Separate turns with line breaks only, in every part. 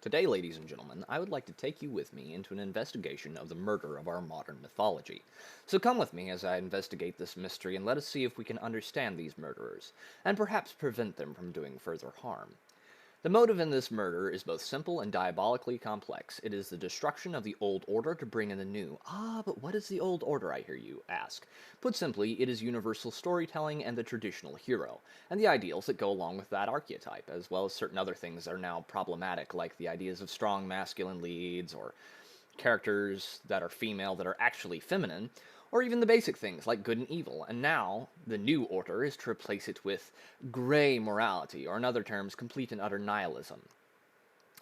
Today, ladies and gentlemen, I would like to take you with me into an investigation of the murder of our modern mythology. So come with me as I investigate this mystery and let us see if we can understand these murderers, and perhaps prevent them from doing further harm. The motive in this murder is both simple and diabolically complex. It is the destruction of the old order to bring in the new. Ah, but what is the old order, I hear you ask? Put simply, it is universal storytelling and the traditional hero, and the ideals that go along with that archetype, as well as certain other things that are now problematic, like the ideas of strong masculine leads, or characters that are female that are actually feminine, or even the basic things like good and evil. And now, the new order is to replace it with gray morality, or in other terms, complete and utter nihilism,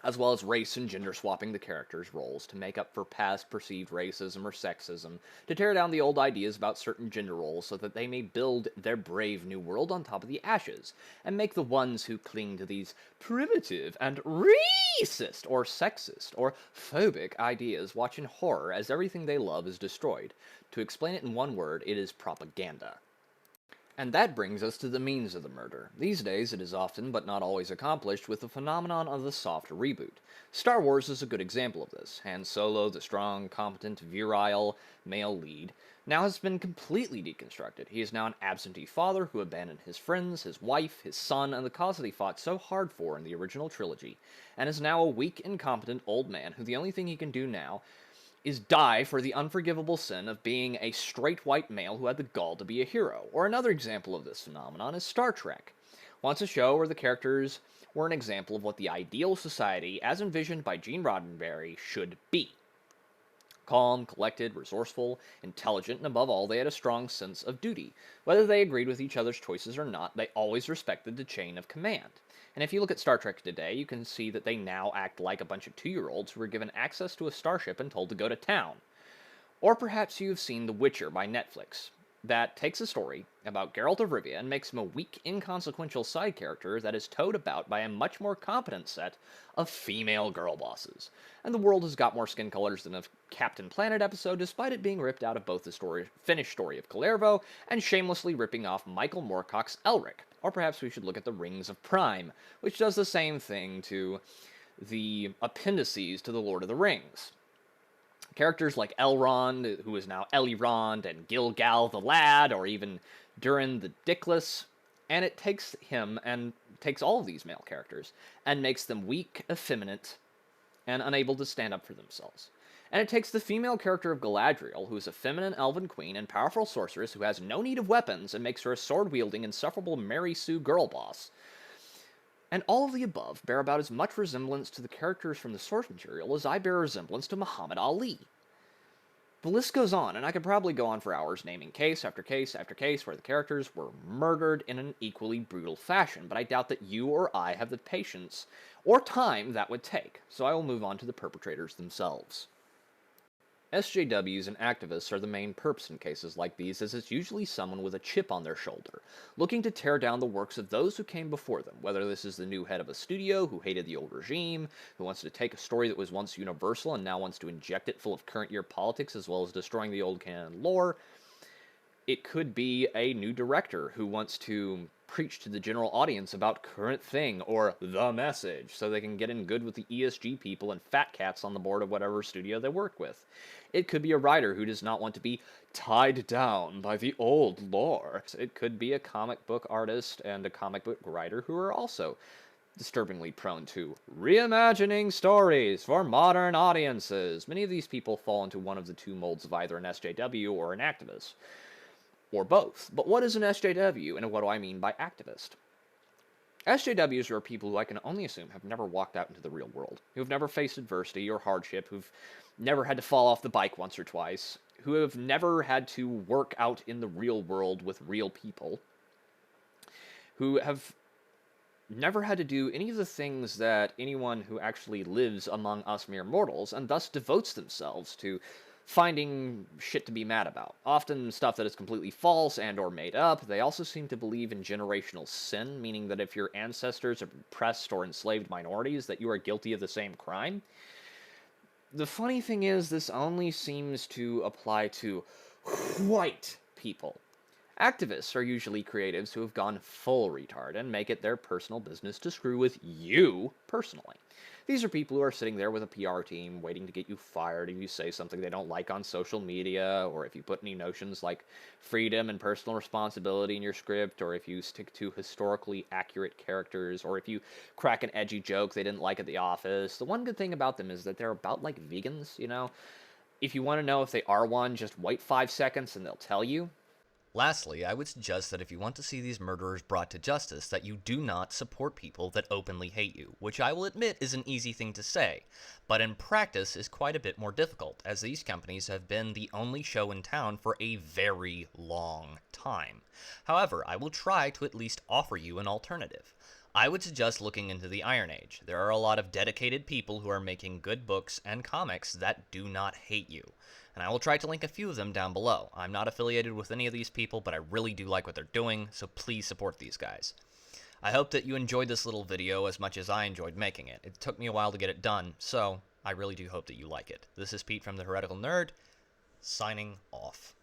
as well as race and gender swapping the characters' roles to make up for past perceived racism or sexism, to tear down the old ideas about certain gender roles so that they may build their brave new world on top of the ashes, and make the ones who cling to these primitive and racist or sexist or phobic ideas watch in horror as everything they love is destroyed. To explain it in one word, it is propaganda. And that brings us to the means of the murder. These days, it is often, but not always, accomplished with the phenomenon of the soft reboot. Star Wars is a good example of this. Han Solo, the strong, competent, virile male lead, now has been completely deconstructed. He is now an absentee father who abandoned his friends, his wife, his son, and the cause that he fought so hard for in the original trilogy, and is now a weak, incompetent old man who the only thing he can do now is die for the unforgivable sin of being a straight white male who had the gall to be a hero. Or another example of this phenomenon is Star Trek. Once a show where the characters were an example of what the ideal society, as envisioned by Gene Roddenberry, should be. Calm, collected, resourceful, intelligent, and above all, they had a strong sense of duty. Whether they agreed with each other's choices or not, they always respected the chain of command. And if you look at Star Trek today, you can see that they now act like a bunch of 2-year-olds who were given access to a starship and told to go to town. Or perhaps you've seen The Witcher by Netflix, that takes a story about Geralt of Rivia and makes him a weak, inconsequential side character that is towed about by a much more competent set of female girl bosses. And the world has got more skin colors than a Captain Planet episode, despite it being ripped out of both the finished story of Kalervo and shamelessly ripping off Michael Moorcock's Elric. Or perhaps we should look at the Rings of Prime, which does the same thing to the appendices to the Lord of the Rings. Characters like Elrond, who is now Elrond, and Gilgal the Lad, or even Durin the Dickless, and it takes him and takes all of these male characters and makes them weak, effeminate, and unable to stand up for themselves. And it takes the female character of Galadriel, who is a feminine elven queen and powerful sorceress who has no need of weapons, and makes her a sword-wielding, insufferable Mary Sue girl boss. And all of the above bear about as much resemblance to the characters from the source material as I bear a resemblance to Muhammad Ali. The list goes on, and I could probably go on for hours naming case after case after case where the characters were murdered in an equally brutal fashion, but I doubt that you or I have the patience or time that would take, so I will move on to the perpetrators themselves. SJWs and activists are the main perps in cases like these, as it's usually someone with a chip on their shoulder, looking to tear down the works of those who came before them, whether this is the new head of a studio who hated the old regime, who wants to take a story that was once universal and now wants to inject it full of current year politics as well as destroying the old canon lore. It could be a new director who wants to preach to the general audience about current thing or the message so they can get in good with the ESG people and fat cats on the board of whatever studio they work with. It could be a writer who does not want to be tied down by the old lore. It could be a comic book artist and a comic book writer who are also disturbingly prone to reimagining stories for modern audiences. Many of these people fall into one of the two molds of either an SJW or an activist. Or both. But what is an SJW, and what do I mean by activist? SJWs are people who I can only assume have never walked out into the real world, who have never faced adversity or hardship, who've never had to fall off the bike once or twice, who have never had to work out in the real world with real people, who have never had to do any of the things that anyone who actually lives among us mere mortals, and thus devotes themselves to finding shit to be mad about. Often stuff that is completely false and or made up. They also seem to believe in generational sin, meaning that if your ancestors oppressed or enslaved minorities, that you are guilty of the same crime. The funny thing is, this only seems to apply to white people. Activists are usually creatives who have gone full retard and make it their personal business to screw with you personally. These are people who are sitting there with a PR team waiting to get you fired if you say something they don't like on social media, or if you put any notions like freedom and personal responsibility in your script, or if you stick to historically accurate characters, or if you crack an edgy joke they didn't like at the office. The one good thing about them is that they're about like vegans, you know? If you want to know if they are one, just wait 5 seconds and they'll tell you.
Lastly, I would suggest that if you want to see these murderers brought to justice, that you do not support people that openly hate you, which I will admit is an easy thing to say, but in practice is quite a bit more difficult, as these companies have been the only show in town for a very long time. However, I will try to at least offer you an alternative. I would suggest looking into the Iron Age. There are a lot of dedicated people who are making good books and comics that do not hate you. And I will try to link a few of them down below. I'm not affiliated with any of these people, but I really do like what they're doing, so please support these guys. I hope that you enjoyed this little video as much as I enjoyed making it. It took me a while to get it done, so I really do hope that you like it. This is Pete from The Heretical Nerd, signing off.